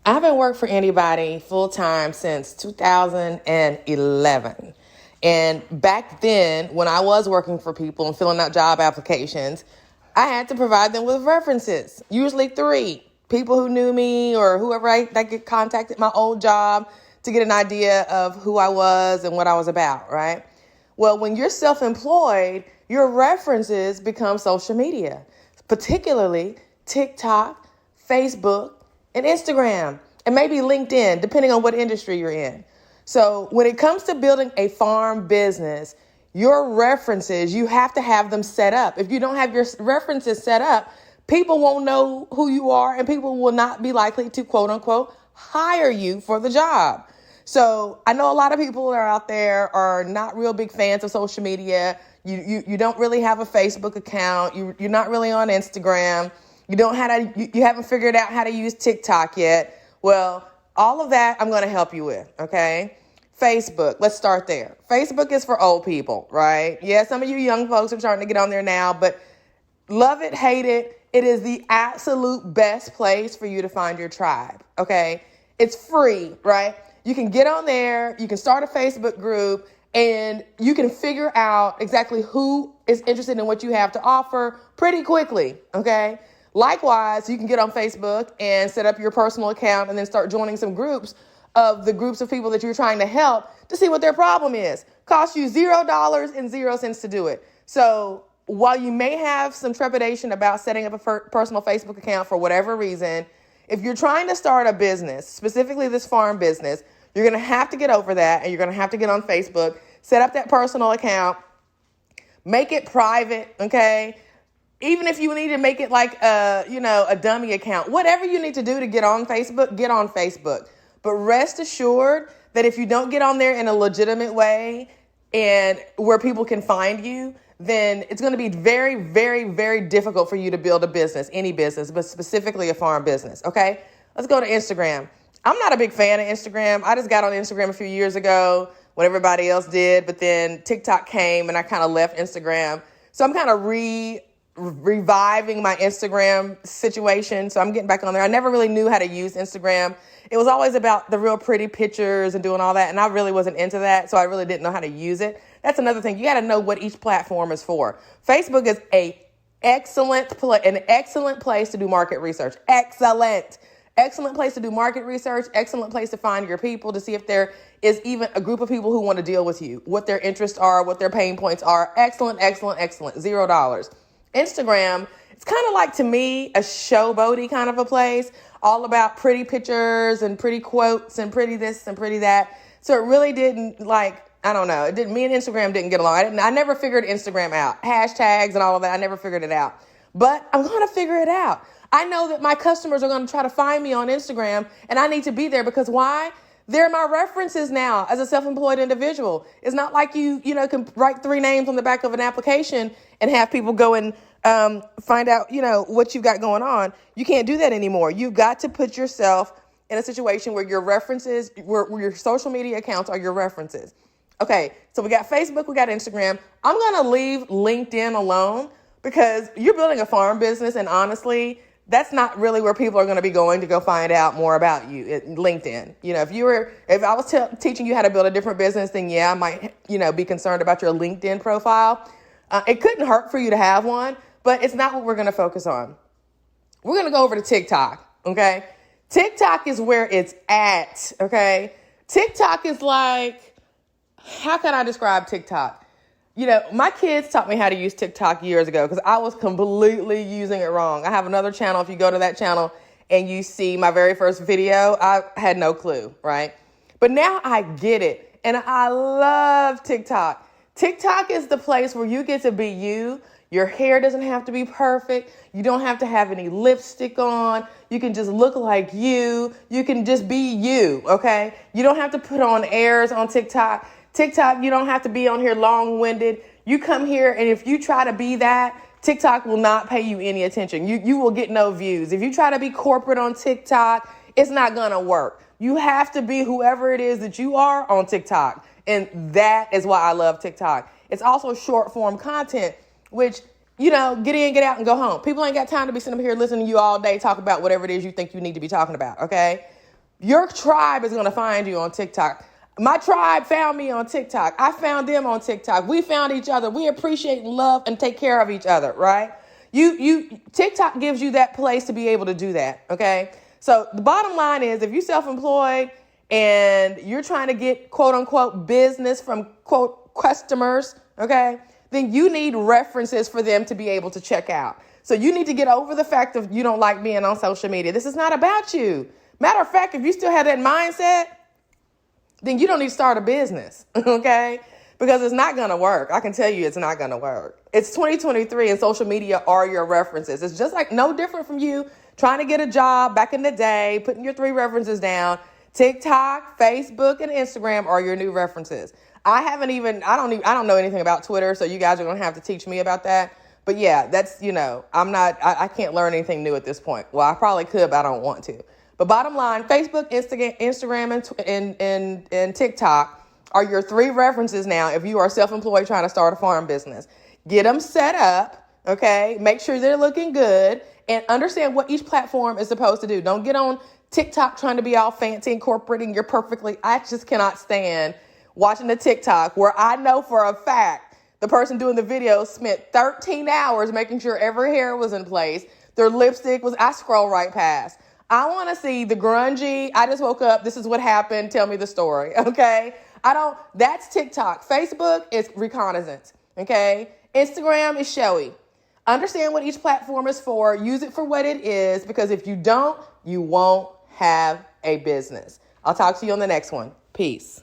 I haven't worked for anybody full time since 2011. And back then, when I was working for people and filling out job applications, I had to provide them with references, usually three people who knew me or whoever that get contacted my old job to get an idea of who I was and what I was about, right? Well, when you're self-employed, your references become social media, particularly TikTok, Facebook, and Instagram, and maybe LinkedIn, depending on what industry you're in. So when it comes to building a farm business, your references, you have to have them set up. If you don't have your references set up, people won't know who you are and people will not be likely to, quote unquote, hire you for the job. So I know a lot of people that are out there are not real big fans of social media. You don't really have a Facebook account. You're not really on Instagram. You haven't figured out how to use TikTok yet. Well, all of that I'm going to help you with, okay? Facebook, let's start there. Facebook is for old people, right? Yeah, some of you young folks are starting to get on there now, but love it, hate it, it is the absolute best place for you to find your tribe, okay? It's free, right? You can get on there, you can start a Facebook group, and you can figure out exactly who is interested in what you have to offer pretty quickly, okay? Likewise, you can get on Facebook and set up your personal account and then start joining some groups of the groups of people that you're trying to help to see what their problem is. Costs you $0 and 0 cents to do it. So while you may have some trepidation about setting up a personal Facebook account for whatever reason, if you're trying to start a business, specifically this farm business, you're going to have to get over that and you're going to have to get on Facebook, set up that personal account, make it private, okay? Even if you need to make it like a dummy account, whatever you need to do to get on Facebook, get on Facebook. But rest assured that if you don't get on there in a legitimate way and where people can find you, then it's going to be very, very, very difficult for you to build a business, any business, but specifically a farm business, okay? Let's go to Instagram. I'm not a big fan of Instagram. I just got on Instagram a few years ago when everybody else did, but then TikTok came and I kind of left Instagram. So I'm kind of reviving my Instagram situation. So I'm getting back on there. I never really knew how to use Instagram. It was always about the real pretty pictures and doing all that. And I really wasn't into that. So I really didn't know how to use it. That's another thing. You got to know what each platform is for. Facebook is an excellent place to do market research. Excellent place to do market research. Excellent place to find your people, to see if there is even a group of people who want to deal with you, what their interests are, what their pain points are. Excellent. $0. Instagram, it's kind of like, to me, a showboaty kind of a place, all about pretty pictures and pretty quotes and pretty this and pretty that. So it really didn't, I don't know. Me and Instagram didn't get along. I never figured Instagram out. Hashtags and all of that, I never figured it out. But I'm going to figure it out. I know that my customers are going to try to find me on Instagram, and I need to be there because why? They're my references now as a self-employed individual. It's not like you can write 3 names on the back of an application and have people go and find out, what you've got going on. You can't do that anymore. You've got to put yourself in a situation where your references, where your social media accounts are your references. Okay, so we got Facebook, we got Instagram. I'm going to leave LinkedIn alone because you're building a farm business, and honestly, that's not really where people are going to be going to go find out more about you. LinkedIn. If I was teaching you how to build a different business, then yeah, I might, be concerned about your LinkedIn profile. It couldn't hurt for you to have one, but it's not what we're going to focus on. We're going to go over to TikTok. Okay. TikTok is where it's at. Okay. TikTok is like, how can I describe TikTok? My kids taught me how to use TikTok years ago because I was completely using it wrong. I have another channel. If you go to that channel and you see my very first video, I had no clue, right? But now I get it. And I love TikTok. TikTok is the place where you get to be you. Your hair doesn't have to be perfect. You don't have to have any lipstick on. You can just look like you. You can just be you, okay? You don't have to put on airs on TikTok. TikTok, you don't have to be on here long-winded. You come here, and if you try to be that, TikTok will not pay you any attention. You will get no views. If you try to be corporate on TikTok, it's not going to work. You have to be whoever it is that you are on TikTok. And that is why I love TikTok. It's also short-form content, which, get in, get out, and go home. People ain't got time to be sitting up here listening to you all day talk about whatever it is you think you need to be talking about, okay? Your tribe is going to find you on TikTok. My tribe found me on TikTok. I found them on TikTok. We found each other. We appreciate and love and take care of each other, right? TikTok gives you that place to be able to do that, okay? So the bottom line is, if you're self-employed and you're trying to get quote unquote business from quote customers, okay, then you need references for them to be able to check out. So you need to get over the fact of you don't like being on social media. This is not about you. Matter of fact, if you still have that mindset, then you don't need to start a business, okay? Because it's not going to work. I can tell you it's not going to work. It's 2023 and social media are your references. It's just like no different from you trying to get a job back in the day, putting your 3 references down. TikTok, Facebook, and Instagram are your new references. I don't know anything about Twitter, so you guys are going to have to teach me about that. But yeah, that's, I can't learn anything new at this point. Well, I probably could, but I don't want to. But bottom line, Facebook, Instagram, and TikTok are your 3 references now if you are self-employed trying to start a farm business. Get them set up, okay? Make sure they're looking good and understand what each platform is supposed to do. Don't get on TikTok trying to be all fancy and corporate and I just cannot stand watching the TikTok where I know for a fact the person doing the video spent 13 hours making sure every hair was in place. Their lipstick I scroll right past. I want to see the grungy, I just woke up, this is what happened, tell me the story, okay? That's TikTok. Facebook is reconnaissance, okay? Instagram is showy. Understand what each platform is for. Use it for what it is, because if you don't, you won't have a business. I'll talk to you on the next one. Peace.